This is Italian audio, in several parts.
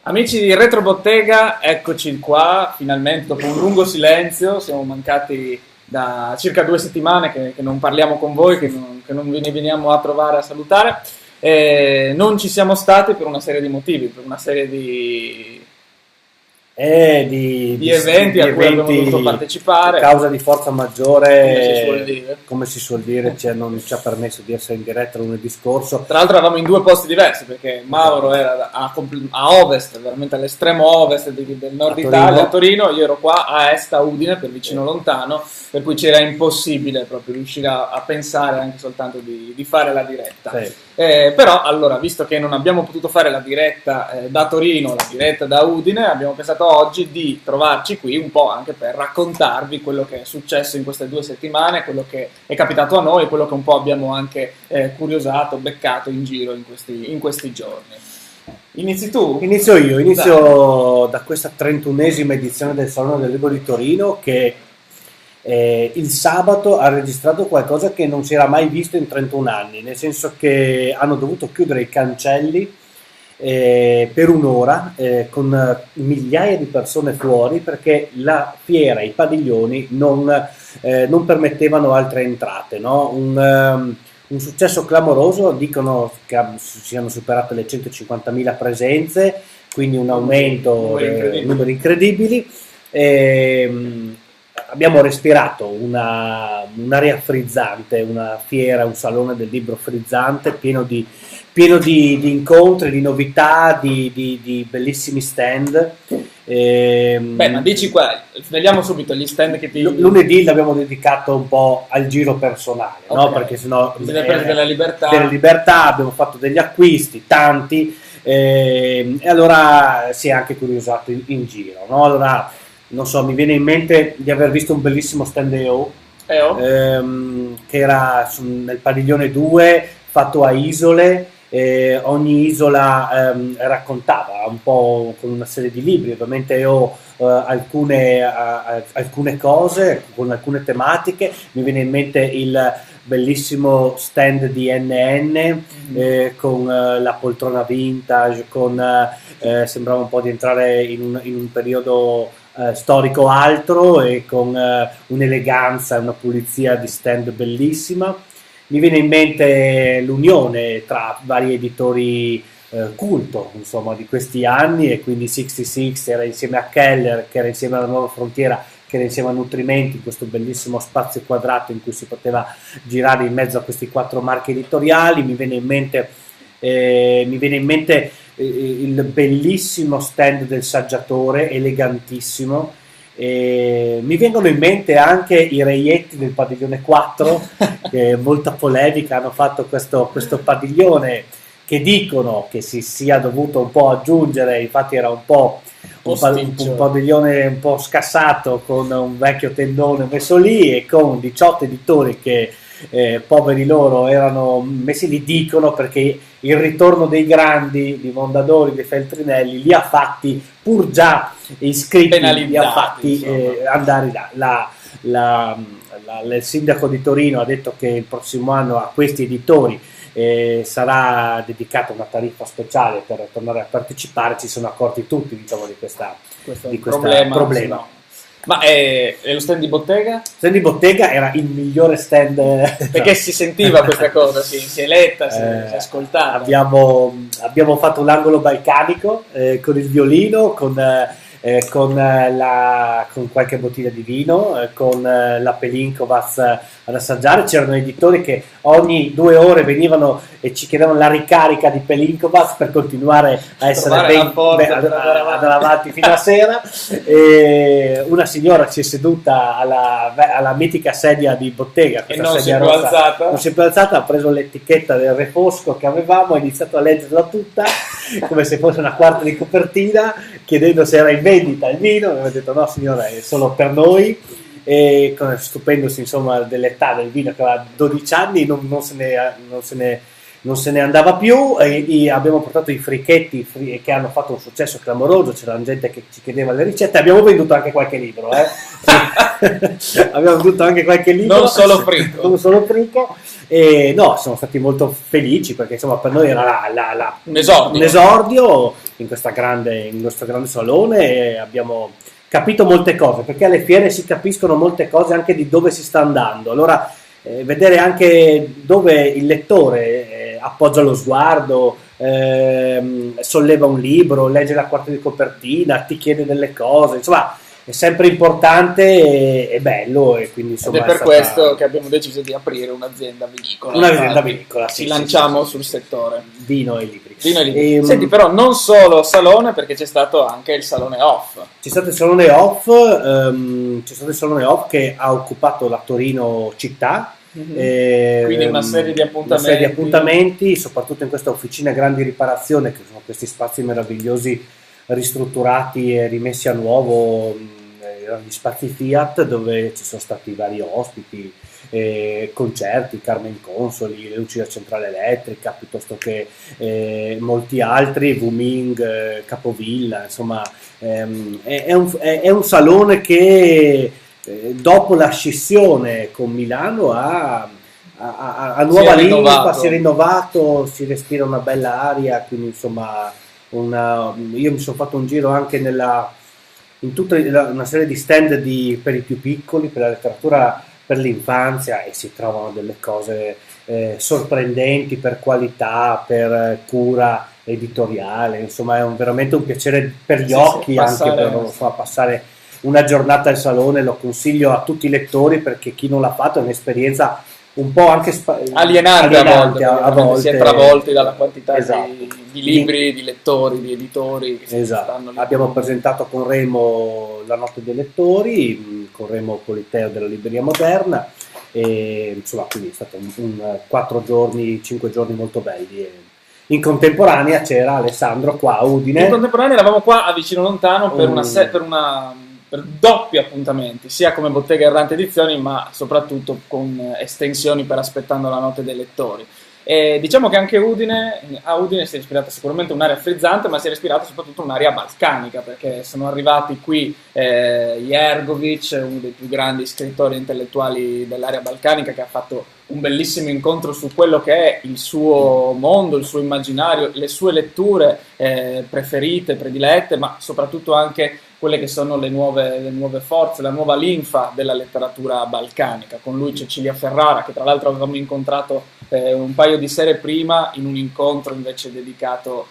Amici di Retrobottega, eccoci qua, finalmente dopo un lungo silenzio, siamo mancati da circa 2 settimane che non parliamo con voi, che non vi veniamo a trovare a salutare. Non ci siamo stati per una serie di motivi, per una serie di eventi a cui abbiamo dovuto partecipare. Causa di forza maggiore, come si suol dire, non ci ha permesso di essere in diretta lunedì scorso. Tra l'altro eravamo in due posti diversi, perché Mauro era a ovest, veramente all'estremo ovest del nord Italia, a Torino, io ero qua a est, a Udine, per vicino lontano, per cui c'era impossibile proprio riuscire a pensare anche soltanto di fare la diretta. Sì. Però allora, visto che non abbiamo potuto fare la diretta da Torino, la diretta da Udine, abbiamo pensato oggi di trovarci qui un po' anche per raccontarvi quello che è successo in queste 2 settimane, quello che è capitato a noi, quello che un po' abbiamo anche curiosato, beccato in giro in questi giorni. Inizi tu? Inizio io, da questa 31esima edizione del Salone del Libro di Torino, che il sabato ha registrato qualcosa che non si era mai visto in 31 anni, nel senso che hanno dovuto chiudere i cancelli per un'ora, con migliaia di persone fuori, perché la fiera, i padiglioni non permettevano altre entrate, no? Un successo clamoroso, dicono che siano superate le 150.000 presenze, quindi un aumento, numeri incredibili. Abbiamo respirato un'aria frizzante, una fiera, un salone del libro frizzante, pieno di incontri, di novità, di bellissimi stand. Ma dici qua, svegliamo subito gli stand che lunedì l'abbiamo dedicato un po' al giro personale, okay, no? Perché sennò della libertà. Della libertà, abbiamo fatto degli acquisti, tanti, e allora si è anche curiosato in giro, no? Allora, non so, mi viene in mente di aver visto un bellissimo stand che era nel padiglione 2, fatto a isole. Ogni isola raccontava un po' con una serie di libri, ovviamente ho alcune cose con alcune tematiche. Mi viene in mente il bellissimo stand di NN, con la poltrona vintage, sembrava un po' di entrare in un periodo storico altro, e con un'eleganza e una pulizia di stand bellissima. Mi viene in mente l'unione tra vari editori culto, insomma, di questi anni, e quindi 66 era insieme a Keller, che era insieme alla Nuova Frontiera, che era insieme a Nutrimenti, in questo bellissimo spazio quadrato in cui si poteva girare in mezzo a questi 4 marchi editoriali. Mi viene in mente il bellissimo stand del Saggiatore, elegantissimo. Mi vengono in mente anche i reietti del padiglione 4, che molta polemica hanno fatto questo padiglione, che dicono che si sia dovuto un po' aggiungere, infatti era un padiglione un po' scassato, con un vecchio tendone messo lì e con 18 editori che poveri loro erano messi lì, dicono, perché il ritorno dei grandi, di Mondadori, di Feltrinelli, li ha fatti, pur già iscritti, li ha fatti andare là. Il sindaco di Torino ha detto che il prossimo anno a questi editori sarà dedicata una tariffa speciale per tornare a partecipare. Ci sono accorti tutti, diciamo, di questo problema. No. Ma lo stand di bottega? Lo stand di bottega era il migliore stand, perché si sentiva questa cosa, si è letta, si ascoltava. Abbiamo fatto l'angolo balcanico, con il violino, con qualche bottiglia di vino, con la Pelinkovaz ad assaggiare. C'erano editori che ogni 2 ore venivano e ci chiedevano la ricarica di Pelinkovaz per continuare a essere andare avanti fino a sera. E una signora si è seduta alla mitica sedia di bottega, e non si è più alzata, ha preso l'etichetta del refosco che avevamo, ha iniziato a leggerla tutta come se fosse una quarta di copertina, chiedendo se era in vendita il vino. Abbiamo detto no signora, è solo per noi, e stupendosi, insomma, dell'età del vino, che aveva 12 anni, non se ne andava più. E abbiamo portato i frichetti che hanno fatto un successo clamoroso, c'era gente che ci chiedeva le ricette. Abbiamo venduto anche qualche libro, abbiamo venduto anche qualche libro, non solo frico. E no, siamo stati molto felici, perché insomma per noi era un esordio. in questo grande salone e abbiamo capito molte cose, perché alle fiere si capiscono molte cose anche di dove si sta andando. Allora vedere anche dove il lettore appoggia lo sguardo, solleva un libro, legge la quarta di copertina, ti chiede delle cose, insomma è sempre importante e bello, e quindi insomma ed è per questo che abbiamo deciso di aprire un'azienda vinicola. Un'azienda vinicola, ci lanciamo sul settore vino e libri. Senti, però non solo salone, perché c'è stato anche il salone off. C'è stato il salone off che ha occupato la Torino città. Quindi una serie di appuntamenti, soprattutto in questa officina grandi riparazione, che sono questi spazi meravigliosi ristrutturati e rimessi a nuovo, gli spazi Fiat, dove ci sono stati vari ospiti, concerti, Carmen Consoli, le luci da centrale elettrica, piuttosto che molti altri, Wuming, Capovilla, insomma è un salone che dopo la scissione con Milano ha nuova linfa, si è rinnovato, si respira una bella aria, quindi insomma io mi sono fatto un giro anche in tutta una serie di stand per i più piccoli, per la letteratura per l'infanzia, e si trovano delle cose sorprendenti per qualità, per cura editoriale, insomma è veramente un piacere per gli occhi, anche per passare una giornata al salone. Lo consiglio a tutti i lettori, perché chi non l'ha fatto è un'esperienza un po' anche alienante a volte, si è travolti dalla quantità di libri, di lettori, di editori che stanno lì. Abbiamo presentato con Remo la notte dei lettori, con Remo Politeo della Libreria Moderna, e insomma quindi è stato un 5 giorni molto belli. In contemporanea c'era Alessandro qua a Udine. In contemporanea eravamo qua a Vicino Lontano per doppi appuntamenti, sia come Bottega Errante Edizioni, ma soprattutto con estensioni per Aspettando la notte dei lettori. E diciamo che anche a Udine si è respirata sicuramente un'area frizzante, ma si è respirata soprattutto un'area balcanica, perché sono arrivati qui Jergovic, uno dei più grandi scrittori intellettuali dell'area balcanica, che ha fatto un bellissimo incontro su quello che è il suo mondo, il suo immaginario, le sue letture preferite, predilette, ma soprattutto anche quelle che sono le nuove forze, la nuova linfa della letteratura balcanica. Con lui Cecilia Ferrara, che tra l'altro avevamo incontrato un paio di sere prima in un incontro invece dedicato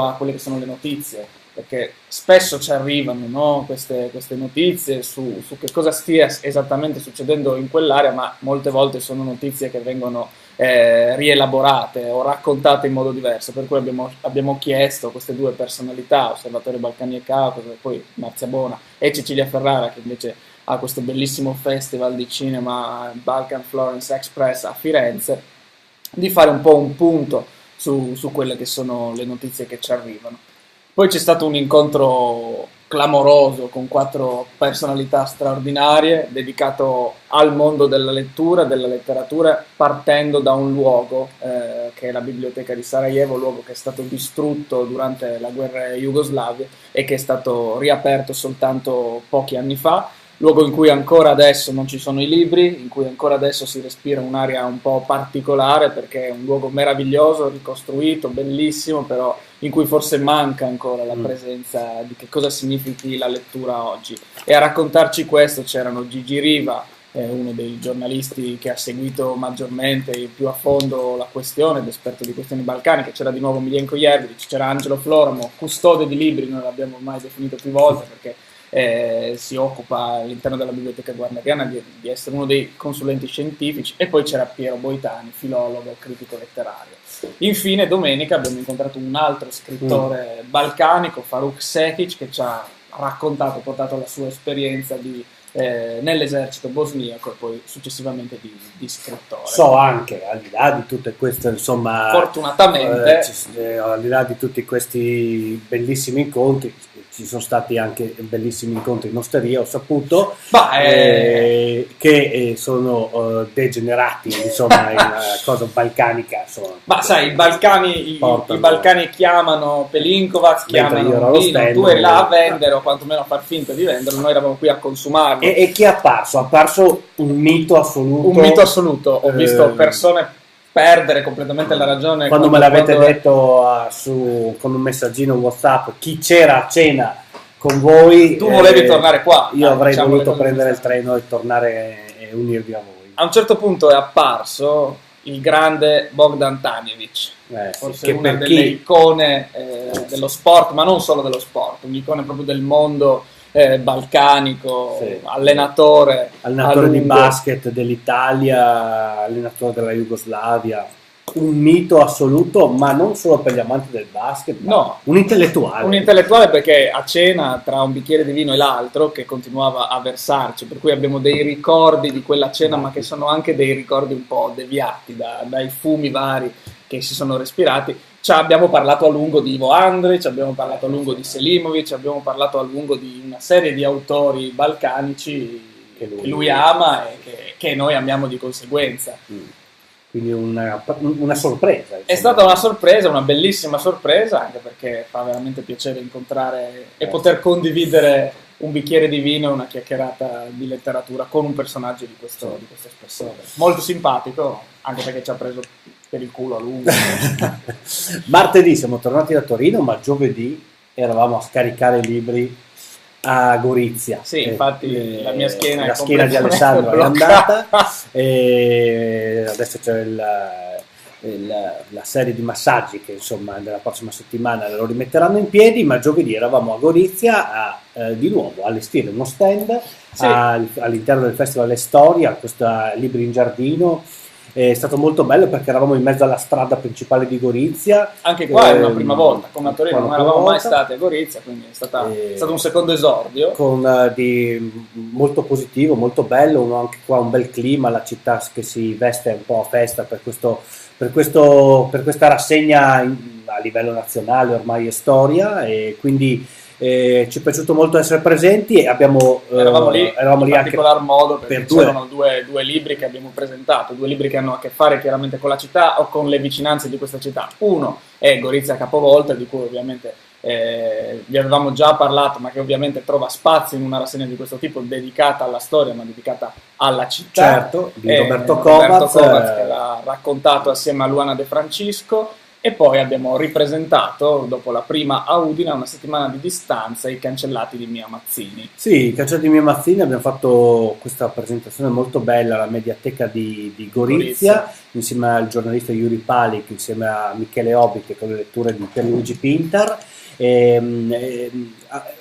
a quelle che sono le notizie, perché spesso ci arrivano, no, queste notizie su che cosa stia esattamente succedendo in quell'area, ma molte volte sono notizie che vengono rielaborate o raccontate in modo diverso, per cui abbiamo chiesto a queste due personalità, Osservatorio Balcani e Caucaso, e poi Marzia Bona e Cecilia Ferrara, che invece ha questo bellissimo festival di cinema Balkan Florence Express a Firenze, di fare un po' un punto su quelle che sono le notizie che ci arrivano. Poi c'è stato un incontro clamoroso con 4 personalità straordinarie, dedicato al mondo della lettura, della letteratura, partendo da un luogo che è la Biblioteca di Sarajevo, luogo che è stato distrutto durante la guerra jugoslavia e che è stato riaperto soltanto pochi anni fa, luogo in cui ancora adesso non ci sono i libri, in cui ancora adesso si respira un'aria un po' particolare, perché è un luogo meraviglioso, ricostruito, bellissimo, però in cui forse manca ancora la presenza di che cosa significhi la lettura oggi. E a raccontarci questo c'erano Gigi Riva, uno dei giornalisti che ha seguito maggiormente e più a fondo la questione, ed esperto di questioni balcaniche, c'era di nuovo Miljenko Jervic, c'era Angelo Floramo, custode di libri, noi l'abbiamo ormai definito più volte, perché si occupa all'interno della biblioteca guarneriana di essere uno dei consulenti scientifici, e poi c'era Piero Boitani, filologo, critico letterario. Infine domenica abbiamo incontrato un altro scrittore balcanico, Faruk Sekic, che ci ha portato la sua esperienza nell'esercito bosniaco e poi successivamente di scrittore. So anche, al di là di tutte queste, insomma, fortunatamente al di là di tutti questi bellissimi incontri, ci sono stati anche bellissimi incontri in osteria, ho saputo, che sono degenerati, insomma, in cosa balcanica, insomma. Ma sai, i Balcani chiamano Pelinkovac, chiamano vino, tu eri là a vendere o quantomeno a far finta di venderlo, noi eravamo qui a consumarlo. E chi è apparso? È apparso un mito assoluto. Un mito assoluto, ho visto persone perdere completamente la ragione. Quando me l'avete detto con un messaggino WhatsApp chi c'era a cena con voi, tu volevi tornare qua. Io avrei voluto prendere il treno e tornare e unirvi a voi. A un certo punto è apparso il grande Bogdan Tanjević, forse che una delle icone dello sport, ma non solo dello sport, un'icona proprio del mondo balcanico, allenatore di basket dell'Italia, allenatore della Jugoslavia, un mito assoluto, ma non solo per gli amanti del basket, no, un intellettuale. Un intellettuale, perché a cena, tra un bicchiere di vino e l'altro, che continuava a versarci, per cui abbiamo dei ricordi di quella cena, ma che sono anche dei ricordi un po' deviati dai fumi vari che si sono respirati. Abbiamo parlato a lungo di Ivo Andrić, abbiamo parlato a lungo di Selimovic, abbiamo parlato a lungo di una serie di autori balcanici che lui ama e che noi amiamo di conseguenza. Quindi una sorpresa. È stata una sorpresa, una bellissima sorpresa, anche perché fa veramente piacere incontrare e poter condividere un bicchiere di vino e una chiacchierata di letteratura con un personaggio di questo spessore. Molto simpatico, anche perché ci ha preso per il culo a lungo. Martedì siamo tornati da Torino, ma giovedì eravamo a scaricare i libri a Gorizia. Sì, infatti la mia schiena la schiena di Alessandro è andata e adesso c'è la serie di massaggi che insomma nella prossima settimana lo rimetteranno in piedi, ma giovedì eravamo a Gorizia di nuovo a allestire uno stand all'interno del Festival Storia, questo Libri in Giardino. È stato molto bello perché eravamo in mezzo alla strada principale di Gorizia. Anche qua è una prima volta, come a Torino non eravamo mai stati a Gorizia, quindi è stato un secondo esordio. Molto positivo, molto bello, anche qua un bel clima, la città che si veste un po' a festa per questa rassegna a livello nazionale, ormai è storia, e quindi ci è piaciuto molto essere presenti e eravamo lì in particolar modo perché c'erano due libri che abbiamo presentato, due libri che hanno a che fare chiaramente con la città o con le vicinanze di questa città. Uno è Gorizia Capovolta, di cui ovviamente vi avevamo già parlato, ma che ovviamente trova spazio in una rassegna di questo tipo dedicata alla storia, ma dedicata alla città. Certo, di Roberto Kovacs che l'ha raccontato assieme a Luana De Francisco. E poi abbiamo ripresentato, dopo la prima a Udine, a una settimana di distanza, I Cancellati di Mia Mazzini. Sì, I Cancellati di Mia Mazzini, abbiamo fatto questa presentazione molto bella alla Mediateca di Gorizia, insieme al giornalista Yuri Palik, insieme a Michele Obit, con le letture di Pierluigi Pintar.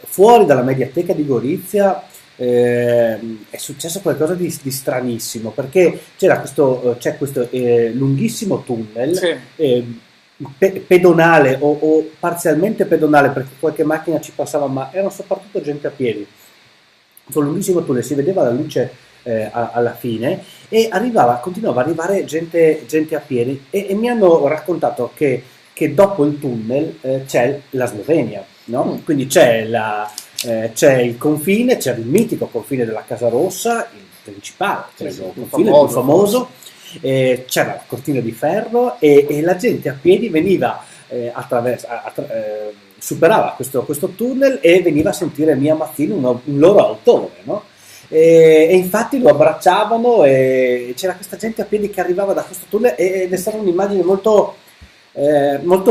Fuori dalla Mediateca di Gorizia è successo qualcosa di stranissimo, perché c'è questo lunghissimo tunnel, pedonale o parzialmente pedonale, perché qualche macchina ci passava, ma erano soprattutto gente a piedi. Sul lunghissimo tunnel si vedeva la luce alla fine e continuava ad arrivare gente a piedi e mi hanno raccontato che dopo il tunnel c'è la Slovenia, no? Quindi c'è il confine, c'è il mitico confine della Casa Rossa, il principale, il confine più famoso. C'era la cortina di ferro e la gente a piedi veniva superava questo tunnel e veniva a sentire Mia Mazzini, un loro autore, no? E infatti lo abbracciavano e c'era questa gente a piedi che arrivava da questo tunnel ed è stata un'immagine molto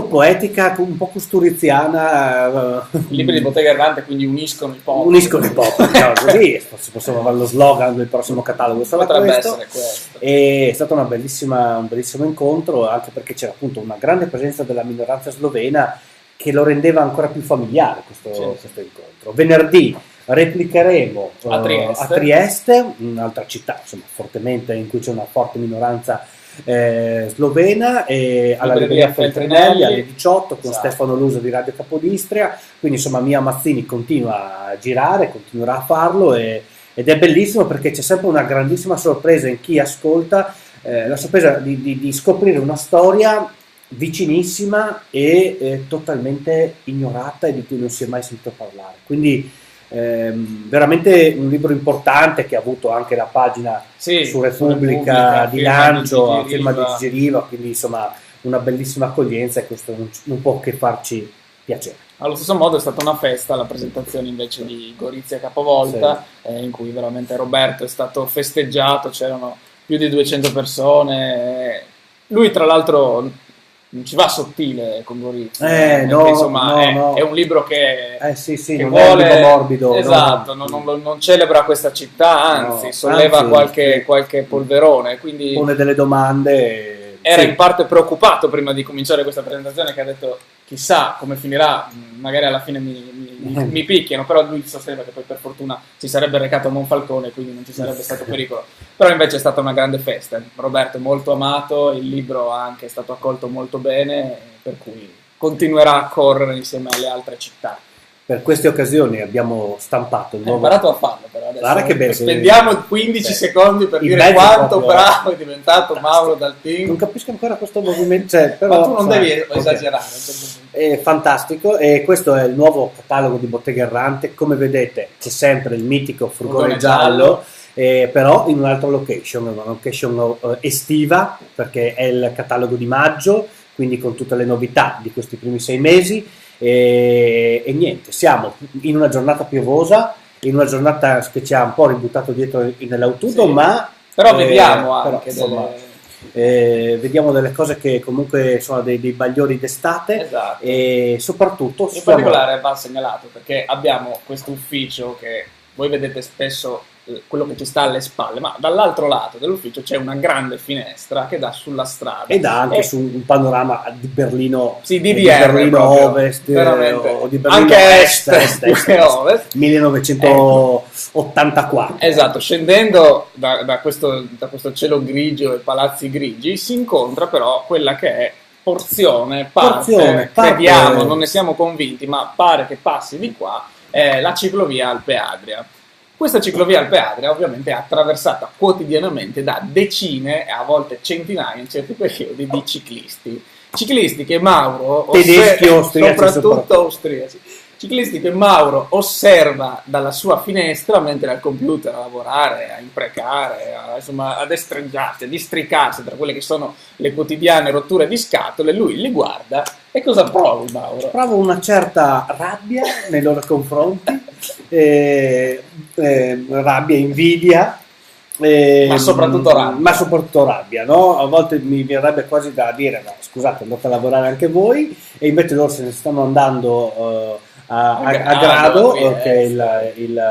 poetica, un po' costuriziana. I libri di Bottega Errante quindi uniscono i popoli. Diciamo così, possiamo fare lo slogan del prossimo catalogo. Potrebbe essere questo. È stato un bellissimo incontro, anche perché c'era appunto una grande presenza della minoranza slovena che lo rendeva ancora più familiare questo incontro. Venerdì replicheremo a Trieste, un'altra città insomma, fortemente in cui c'è una forte minoranza slovena, alla libreria Feltrinelli alle 18 con Stefano Luso di Radio Capodistria. Quindi insomma Mia Mazzini continua a girare, continuerà a farlo ed è bellissimo perché c'è sempre una grandissima sorpresa in chi ascolta, la sorpresa di scoprire una storia vicinissima e totalmente ignorata e di cui non si è mai sentito parlare. Quindi veramente un libro importante che ha avuto anche la pagina su Repubblica di lancio a firma di Gigi Riva, quindi insomma una bellissima accoglienza e questo non può che farci piacere. Allo stesso modo è stata una festa la presentazione invece di Gorizia Capovolta, in cui veramente Roberto è stato festeggiato, c'erano più di 200 persone, Lui tra l'altro non ci va sottile con Gorizia, no, insomma no. è un libro che, sì, che non vuole, è un libro morbido, esatto, non celebra questa città, anzi No, solleva anzi, qualche polverone, quindi pone delle domande. era Sì. in parte preoccupato prima di cominciare questa presentazione, che ha detto chissà come finirà, magari alla fine mi picchiano, però lui sosteneva che poi per fortuna si sarebbe recato a Monfalcone, quindi non ci sarebbe stato pericolo. Però invece è stata una grande festa. Roberto è molto amato, il libro ha anche stato accolto molto bene, per cui continuerà a correre insieme alle altre città. Per queste occasioni abbiamo stampato il Hai nuovo. imparato a farlo, però adesso Guarda che bello. spendiamo 15 secondi per Il dire mezzo quanto proprio, bravo è diventato Mauro Daltin. Non capisco ancora questo movimento, però, Ma tu non devi ok. esagerare. È fantastico, e questo è il nuovo catalogo di Bottega Errante. Come vedete c'è sempre il mitico furgone giallo, però in un'altra location, una location estiva, perché è il catalogo di maggio, quindi con tutte le novità di questi primi 6 mesi. E niente, siamo in una giornata piovosa, in una giornata che ci ha un po' ributtato dietro nell'autunno, Sì, ma però vediamo però, anche insomma, vediamo delle cose che comunque sono dei bagliori d'estate, esatto. E soprattutto in particolare va segnalato perché abbiamo questo ufficio che voi vedete spesso quello che ci sta alle spalle, ma dall'altro lato dell'ufficio c'è una grande finestra che dà sulla strada e dà anche su un panorama di Berlino, sì, di DDR Berlino proprio, Ovest, veramente. o di Berlino anche Est, Ovest, 1984. Esatto, scendendo da questo cielo grigio e palazzi grigi si incontra però quella che è porzione, parte, crediamo, non ne siamo convinti, ma pare che passi di qua, è la ciclovia Alpe Adria. Questa ciclovia Alpe Adria ovviamente è attraversata quotidianamente da decine e a volte centinaia in certi periodi di ciclisti. Ciclisti che Mauro, tedeschi, soprattutto austriaci, ciclisti che Mauro osserva dalla sua finestra mentre è al computer a lavorare, a imprecare, insomma, a destreggiarsi, a districarsi tra quelle che sono le quotidiane rotture di scatole. Lui li guarda e cosa provi, Mauro? Provo una certa rabbia nei loro confronti, rabbia, invidia, ma soprattutto rabbia, no? A volte mi verrebbe quasi da dire no, scusate, andate a lavorare anche voi, e invece loro se ne stanno andando a grado, che è il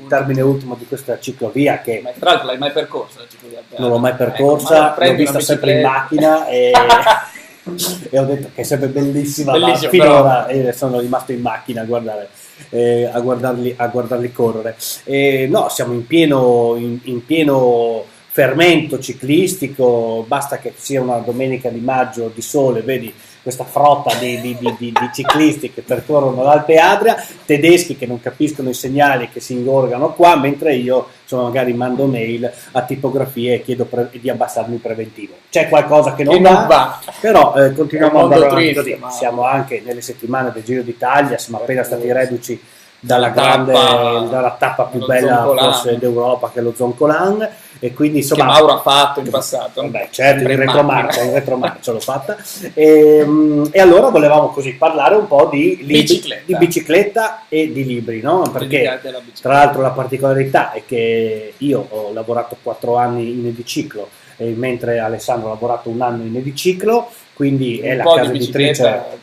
termine ultimo di questa ciclovia, che ma tra l'altro l'hai mai percorsa la ciclovia? Non l'ho mai percorsa, l'ho vista sempre in macchina e ho detto che è sempre bellissima, ma finora sono rimasto in macchina a guardare, a guardarli correre. No, siamo in pieno fermento ciclistico, basta che sia una domenica di maggio di sole, vedi questa frotta di ciclisti che percorrono l'Alpe Adria, tedeschi che non capiscono i segnali, che si ingorgano qua, mentre io magari mando mail a tipografie e chiedo di abbassarmi il preventivo. C'è qualcosa che non va, però continuiamo a andare avanti così. Siamo anche nelle settimane del Giro d'Italia, siamo appena stati reduci dalla tappa più bella forse d'Europa, che è lo Zoncolan, e quindi insomma che Mauro ha fatto in passato. Beh, certo, il retromarcia l'ho fatta, e allora volevamo così parlare un po' di bicicletta e di libri, no? Perché tra l'altro la particolarità è che io ho lavorato 4 anni in Ediciclo, mentre Alessandro ha lavorato 1 anno in Ediciclo, quindi è la casa editrice.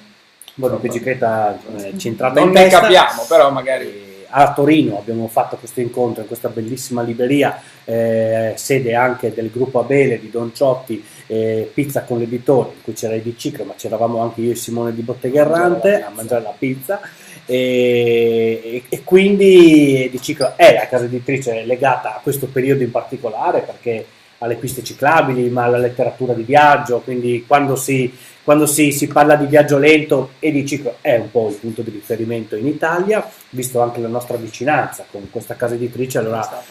Un po' di bicicletta centrata in testa. Non ne capiamo, però magari a Torino abbiamo fatto questo incontro in questa bellissima libreria, sede anche del gruppo Abele di Don Ciotti, Pizza con l'editore, in cui c'era Ediciclo, ma c'eravamo anche io e Simone di Bottega Errante a mangiare la pizza, e quindi Ediciclo è la casa editrice legata a questo periodo in particolare, perché alle piste ciclabili, ma alla letteratura di viaggio, quindi quando si parla di viaggio lento, Ediciclo è un po' il punto di riferimento in Italia, visto anche la nostra vicinanza con questa casa editrice. Allora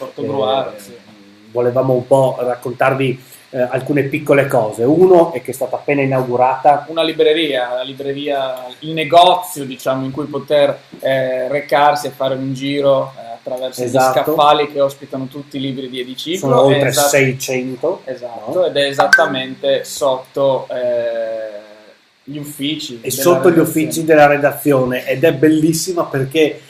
volevamo un po' raccontarvi alcune piccole cose. Uno è che è stata appena inaugurata una libreria, il negozio, diciamo, in cui poter recarsi e fare un giro attraverso gli scaffali che ospitano tutti i libri di Ediciclo. Sono oltre 600. Esatto, no? Ed è esattamente sotto gli uffici. E sotto gli uffici della redazione, ed è bellissima perché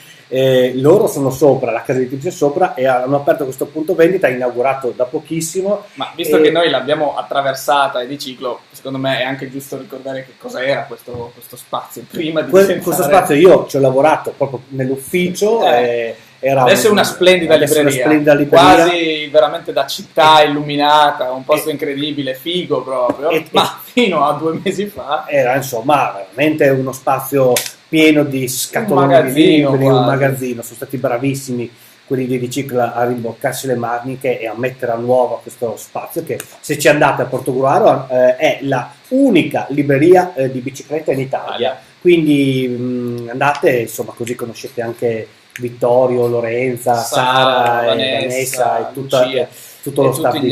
Loro sono sopra, la casa editrice è sopra, e hanno aperto questo punto vendita, inaugurato da pochissimo. Ma visto che noi l'abbiamo attraversata Ediciclo, secondo me è anche giusto ricordare che cosa era questo spazio prima di questo spazio io ci ho lavorato proprio nell'ufficio. Adesso è una splendida libreria, quasi veramente da città illuminata, un posto incredibile, figo proprio, ma fino a 2 mesi fa era insomma veramente uno spazio pieno di scatoloni di libri, un magazzino. Sono stati bravissimi quelli di Ediciclo a rimboccarsi le maniche e a mettere a nuovo questo spazio, che, se ci andate a Portogruaro, è la unica libreria di bicicletta in Italia. Quindi andate, insomma, così conoscete anche Vittorio, Lorenza, Sara, Vanessa e tutto lo staff di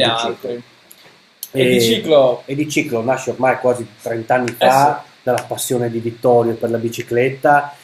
Ediciclo. Ediciclo nasce ormai quasi 30 anni fa dalla passione di Vittorio per la bicicletta.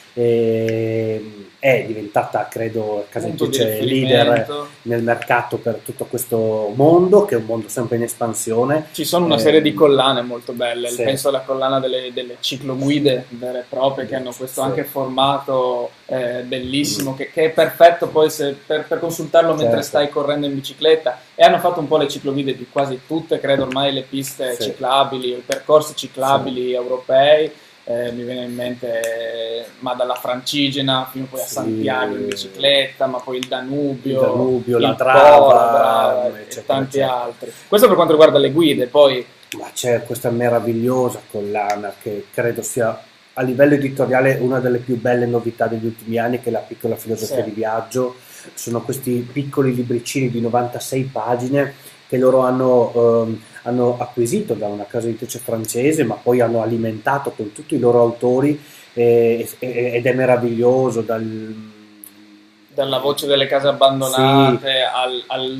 È diventata, credo, casa editrice leader nel mercato per tutto questo mondo, che è un mondo sempre in espansione. Ci sono una serie di collane molto belle, penso alla collana delle cicloguide vere e proprie, che hanno questo anche formato bellissimo, che è perfetto poi per consultarlo mentre stai correndo in bicicletta. E hanno fatto un po' le cicloguide di quasi tutte, credo ormai, le piste ciclabili, i percorsi ciclabili europei. Mi viene in mente, ma dalla Francigena fino poi a Santiago in bicicletta, ma poi il Danubio, la Drava, e tanti altri. Questo per quanto riguarda le guide. Poi ma c'è questa meravigliosa collana che credo sia a livello editoriale una delle più belle novità degli ultimi anni, che è la Piccola filosofia di viaggio. Sono questi piccoli libricini di 96 pagine che loro hanno acquisito da una casa editrice francese, ma poi hanno alimentato con tutti i loro autori, ed è meraviglioso, dalla voce delle case abbandonate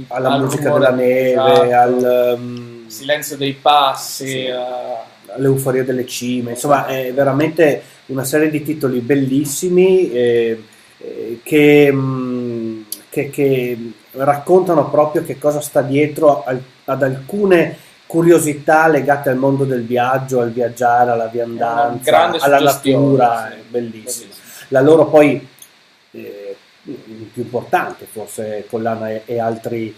alla musica della neve, al silenzio dei passi, all'euforia delle cime. Insomma, è veramente una serie di titoli bellissimi che raccontano proprio che cosa sta dietro ad alcune curiosità legate al mondo del viaggio, al viaggiare, alla viandanza, alla natura. È bellissimo. La loro poi più importante forse collana e altre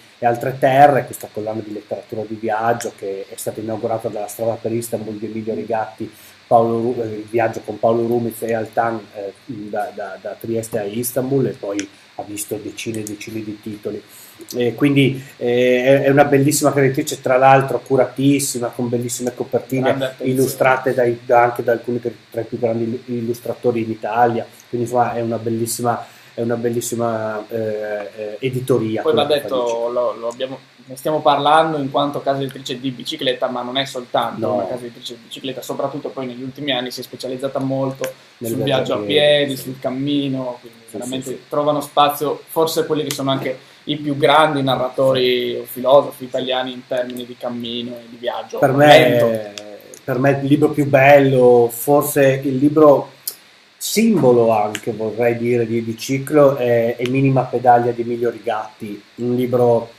terre, questa collana di letteratura di viaggio che è stata inaugurata dalla Strada per Istanbul di Emilio Rigatti, il viaggio con Paolo Rumiz e Altan da Trieste a Istanbul, e poi ha visto decine e decine di titoli. Quindi è una bellissima creatrice, tra l'altro curatissima, con bellissime copertine illustrate anche da alcuni tra i più grandi illustratori in Italia. Quindi insomma è una bellissima editoria. Poi va detto, ne stiamo parlando in quanto casa editrice di bicicletta, ma non è soltanto una casa editrice di bicicletta, soprattutto poi negli ultimi anni si è specializzata molto sul viaggio a piedi, sul cammino, quindi veramente trovano spazio forse quelli che sono anche i più grandi narratori o filosofi italiani in termini di cammino e di viaggio. Per me il libro più bello, forse il libro simbolo anche, vorrei dire, di Ediciclo è Minima Pedaglia di Emilio Rigatti, un libro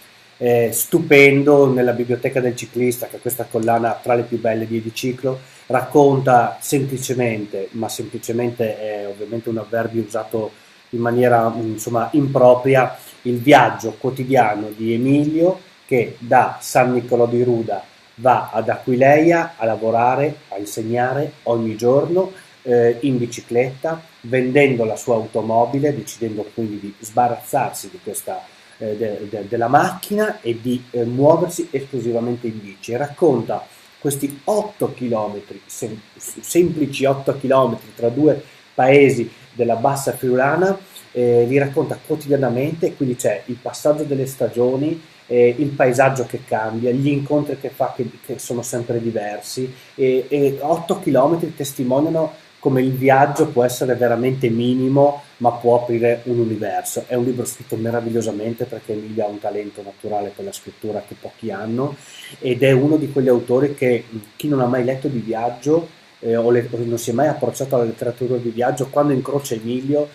stupendo nella biblioteca del ciclista, che è questa collana tra le più belle di Ediciclo. Racconta semplicemente, ma semplicemente è ovviamente un avverbio usato in maniera insomma impropria, il viaggio quotidiano di Emilio, che da San Niccolò di Ruda va ad Aquileia a lavorare, a insegnare ogni giorno in bicicletta, vendendo la sua automobile, decidendo quindi di sbarazzarsi di questa della macchina e di muoversi esclusivamente in bici. Racconta questi 8 chilometri, semplici 8 chilometri tra due paesi della Bassa Friulana, li racconta quotidianamente, quindi c'è il passaggio delle stagioni, il paesaggio che cambia, gli incontri che fa che sono sempre diversi, e 8 chilometri testimoniano come il viaggio può essere veramente minimo, ma può aprire un universo. È un libro scritto meravigliosamente, perché Emilio ha un talento naturale per la scrittura che pochi hanno, ed è uno di quegli autori che chi non ha mai letto di viaggio o non si è mai approcciato alla letteratura di viaggio, quando incrocia Emilio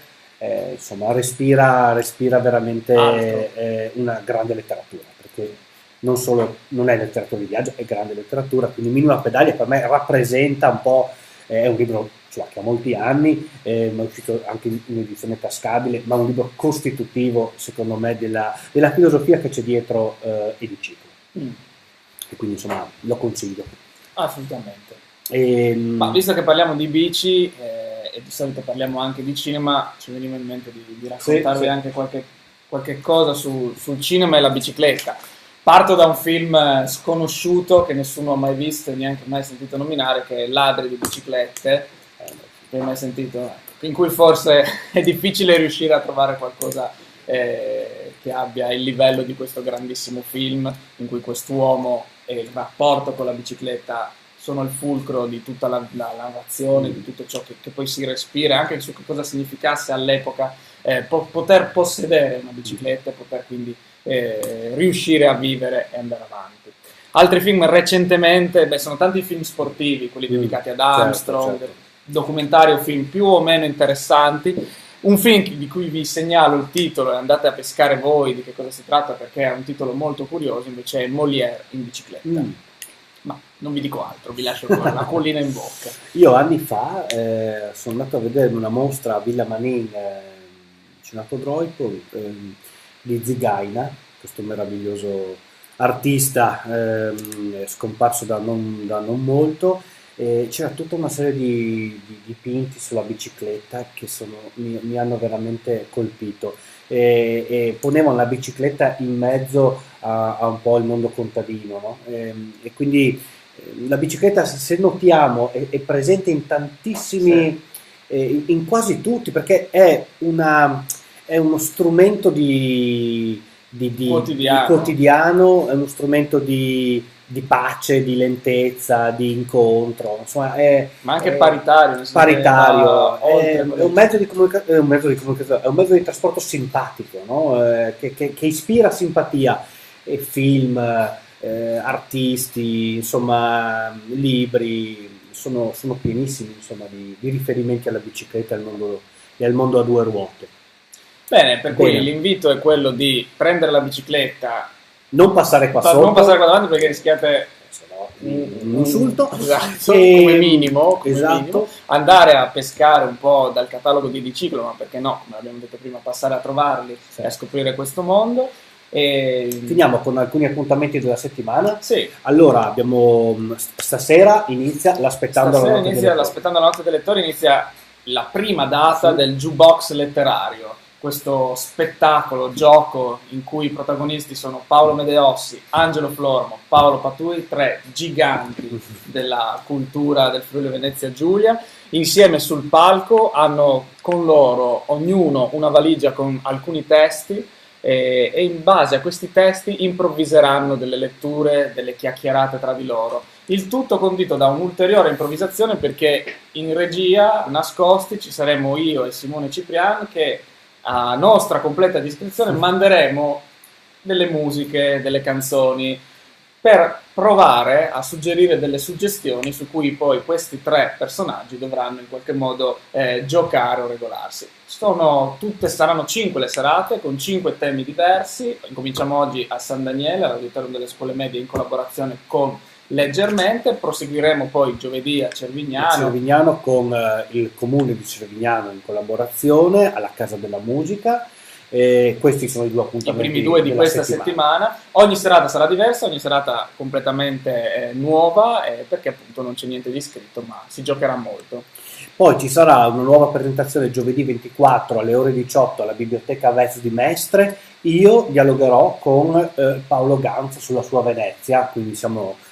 insomma respira veramente una grande letteratura, perché non è letteratura di viaggio, è grande letteratura. Quindi Minima Pedaglia per me rappresenta un po', è un libro che ha molti anni, ma è uscito anche in edizione tascabile, ma un libro costitutivo, secondo me, della filosofia che c'è dietro il discepolo. E quindi, insomma, lo consiglio. Assolutamente. Ma visto che parliamo di bici e di solito parliamo anche di cinema, ci veniva in mente di raccontarvi anche qualche cosa sul cinema e la bicicletta. Parto da un film sconosciuto che nessuno ha mai visto e neanche mai sentito nominare, che è Ladri di biciclette. L'hai mai sentito? In cui forse è difficile riuscire a trovare qualcosa che abbia il livello di questo grandissimo film, in cui quest'uomo e il rapporto con la bicicletta sono il fulcro di tutta la narrazione, di tutto ciò che poi si respira, anche su che cosa significasse all'epoca poter possedere una bicicletta e poter quindi riuscire a vivere e andare avanti. Altri film recentemente, sono tanti film sportivi, quelli dedicati ad Armstrong, certo. Documentari o film più o meno interessanti. Un film di cui vi segnalo il titolo e andate a pescare voi di che cosa si tratta, perché è un titolo molto curioso, invece è Molière in bicicletta. Ma non vi dico altro, vi lascio con la collina in bocca. Io anni fa sono andato a vedere una mostra a Villa Manin, cinematografo, di Zigaina, questo meraviglioso artista scomparso da non molto. C'era tutta una serie di dipinti sulla bicicletta che mi hanno veramente colpito e ponevano la bicicletta in mezzo a un po' il mondo contadino, no? E quindi la bicicletta, se notiamo, è presente in tantissimi, in quasi tutti, perché è uno strumento di quotidiano, è uno strumento di pace, di lentezza, di incontro, insomma, ma anche paritario, è un mezzo di comunicazione, è un mezzo di trasporto simpatico, no? che ispira simpatia. E film, artisti, insomma, libri, sono pienissimi, insomma, di riferimenti alla bicicletta e al mondo a due ruote. Bene, per cui l'invito è quello di prendere la bicicletta, non passare qua sotto, non passare qua davanti perché rischiate un insulto, esatto, come minimo, esatto. Andare a pescare un po' dal catalogo di Ediciclo, ma perché no, come abbiamo detto prima, passare a trovarli e a scoprire questo mondo. Finiamo con alcuni appuntamenti della settimana. Sì. Allora abbiamo stasera inizia l'aspettando la notte dei lettori, inizia la prima data del Jukebox letterario, questo spettacolo, gioco in cui i protagonisti sono Paolo Medeossi, Angelo Flormo, Paolo Patui, tre giganti della cultura del Friuli Venezia Giulia. Insieme sul palco hanno con loro ognuno una valigia con alcuni testi e in base a questi testi improvviseranno delle letture, delle chiacchierate tra di loro. Il tutto condito da un'ulteriore improvvisazione, perché in regia, nascosti, ci saremo io e Simone Ciprian che a nostra completa discrezione manderemo delle musiche, delle canzoni per provare a suggerire delle suggestioni su cui poi questi tre personaggi dovranno in qualche modo giocare o regolarsi. Saranno 5 le serate con 5 temi diversi. Incominciamo oggi a San Daniele, all'Auditorium delle Scuole Medie, in collaborazione con Leggermente. Proseguiremo poi giovedì a Cervignano con il comune di Cervignano in collaborazione alla Casa della Musica. Questi sono i due appuntamenti, i primi due di questa settimana. Ogni serata sarà diversa, ogni serata completamente nuova, perché appunto non c'è niente di scritto, ma si giocherà molto. Poi ci sarà una nuova presentazione giovedì 24 alle ore 18 alla Biblioteca Vez di Mestre. Io dialogherò con Paolo Ganz sulla sua Venezia, quindi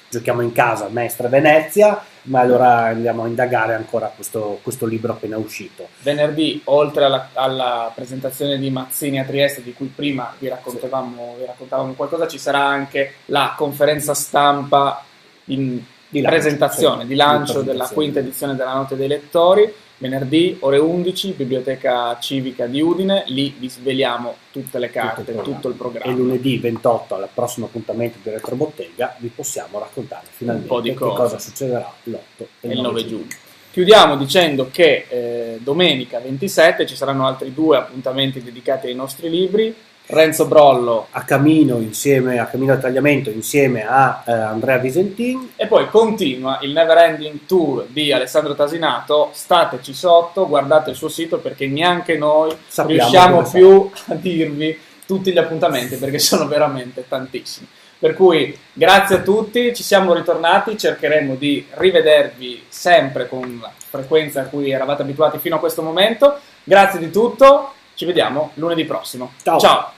giochiamo in casa Mestre Venezia, ma allora andiamo a indagare ancora questo libro appena uscito. Venerdì, oltre alla presentazione di Mazzini a Trieste, di cui prima vi raccontavamo qualcosa, ci sarà anche la conferenza stampa di lancio della quinta edizione della Notte dei Lettori. Venerdì, ore 11, Biblioteca Civica di Udine, lì vi sveliamo tutte le carte, tutto il programma. E lunedì 28, al prossimo appuntamento di Retrobottega, vi possiamo raccontare finalmente che cosa succederà l'8 e il 9 giugno. Chiudiamo dicendo che domenica 27 ci saranno altri 2 appuntamenti dedicati ai nostri libri. Renzo Brollo a Cammino al Tagliamento insieme a Andrea Visentin. E poi continua il Never Ending Tour di Alessandro Tasinato. Stateci sotto, guardate il suo sito, perché neanche noi riusciamo più a dirvi tutti gli appuntamenti, perché sono veramente tantissimi. Per cui grazie a tutti, ci siamo ritornati, cercheremo di rivedervi sempre con la frequenza a cui eravate abituati fino a questo momento. Grazie di tutto, ci vediamo lunedì prossimo. Ciao! Ciao.